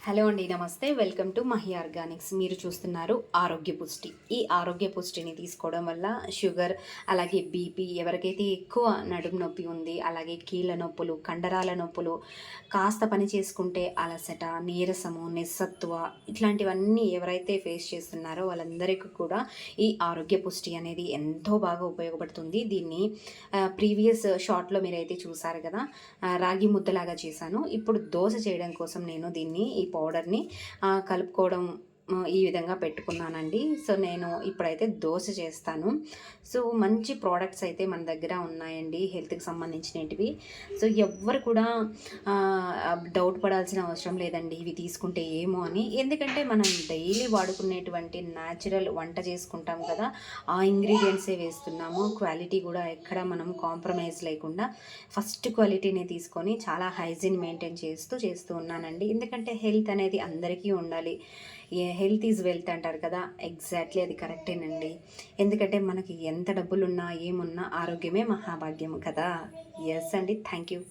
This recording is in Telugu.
హలో అండి, నమస్తే. Welcome to Mahi Organics. మీరు చూస్తున్నారు ఆరోగ్య పుష్టి. ఈ ఆరోగ్య పుష్టిని తీసుకోవడం వల్ల షుగర్, అలాగే బీపీ, ఎవరికైతే ఎక్కువ నడుము నొప్పి ఉంది, అలాగే కీళ్ళ నొప్పులు, కండరాల నొప్పులు, కాస్త పని చేసుకుంటే అలసట, నీరసము, నిస్సత్వ, ఇట్లాంటివన్నీ ఎవరైతే ఫేస్ చేస్తున్నారో వాళ్ళందరికీ కూడా ఈ ఆరోగ్య పుష్టి అనేది ఎంతో బాగా ఉపయోగపడుతుంది. దీన్ని ప్రీవియస్ షార్ట్లో మీరైతే చూసారు కదా, రాగి ముద్దలాగా చేశాను. ఇప్పుడు దోశ చేయడం కోసం నేను దీన్ని ఈ పౌడర్ని కలుపుకోవడం ఈ విధంగా పెట్టుకున్నానండి. సో నేను ఇప్పుడైతే దోశ చేస్తాను. సో మంచి ప్రోడక్ట్స్ అయితే మన దగ్గర ఉన్నాయండి, హెల్త్కి సంబంధించినవి. సో ఎవ్వరు కూడా డౌట్ పడాల్సిన అవసరం లేదండి ఇవి తీసుకుంటే ఏమో అని. ఎందుకంటే మనం డైలీ వాడుకునేటువంటి న్యాచురల్ వంట చేసుకుంటాం కదా, ఆ ఇంగ్రీడియంట్సే వేస్తున్నాము. క్వాలిటీ కూడా ఎక్కడ మనం కాంప్రమైజ్ లేకుండా ఫస్ట్ క్వాలిటీని తీసుకొని చాలా హైజీన్ మెయింటైన్ చేస్తూ ఉన్నానండి. ఎందుకంటే హెల్త్ అనేది అందరికీ ఉండాలి. హెల్త్ ఈజ్ వెల్త్ అంటారు కదా, ఎగ్జాక్ట్లీ అది కరెక్టేనండి. ఎందుకంటే మనకి ఎంత డబ్బులున్నా ఏమున్నా ఆరోగ్యమే మహాభాగ్యము కదా. ఎస్ అండి, థ్యాంక్ యూ.